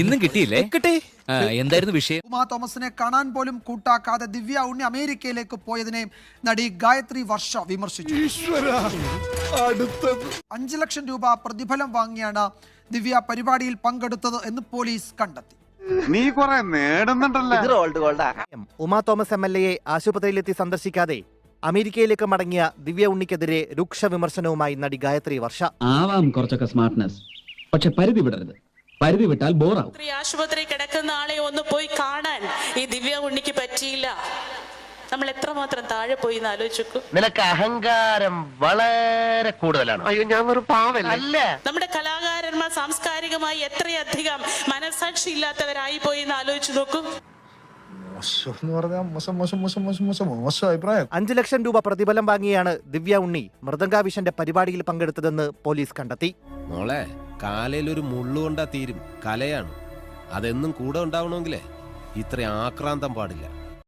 ഇന്നും കിട്ടിയില്ലേ? കിട്ടി. എന്തായിരുന്നു വിഷയം? ഉമാ തോമസിനെ കാണാൻ പോലും കൂട്ടാക്കാതെ ദിവ്യ ഉണ്ണി അമേരിക്കയിലേക്ക് പോയതിനെ നടി ഗായത്രി വർഷ വിമർശിച്ചു. 5 ലക്ഷം രൂപ പ്രതിഫലം വാങ്ങിയാണ് ദിവ്യ പരിപാടിയിൽ പങ്കെടുത്തത് എന്ന് പോലീസ് കണ്ടെത്തി. നീ കുറെ നേടുന്നുണ്ടല്ലോ. ഉമാ തോമസ് MLA ആശുപത്രിയിലെത്തി സന്ദർശിക്കാതെ അമേരിക്കയിലേക്ക് മടങ്ങിയ ദിവ്യ ഉണ്ണിക്കെതിരെ രൂക്ഷ വിമർശനവുമായി നടി ഗായത്രി വർഷ. ആവാം കുറച്ചൊക്കെ സ്മാർട്ട്നെസ്, പക്ഷെ പരിധി വിടരുത്. പരിധി വിട്ടാൽ ബോറാവും. ആശുപത്രി കിടക്കുന്ന ആളെ ഒന്ന് പോയി കാണാൻ ഈ ദിവ്യ ഉണ്ണിക്ക് പറ്റിയില്ല. നമ്മൾ എത്രമാത്രം താഴെ പോയി എന്ന് ആലോചിച്ചു. നിനക്ക് അഹങ്കാരം വളരെ കൂടുതലാണ്. അയ്യോ, ഞാൻ ഒരു പാവല്ല. നമ്മുടെ കലാകാരന്മാർ സാംസ്കാരികമായി എത്രയധികം മനസാക്ഷി ഇല്ലാത്തവരായി പോയി എന്ന് ആലോചിച്ചു നോക്കൂ. 5 ലക്ഷം രൂപ പ്രതിഫലം വാങ്ങിയാണ് ദിവ്യ ഉണ്ണി മൃദംഗാവിഷന്റെ പരിപാടിയിൽ പങ്കെടുത്തതെന്ന് പോലീസ് കണ്ടെത്തി. മോളെ, കാലയിലൊരു മുള്ളുകൊണ്ടാ തീരും. കലയാണ്. അതെന്നും കൂടെ ഉണ്ടാവണമെങ്കിലേ ഇത്ര ആക്രാന്തം പാടില്ല.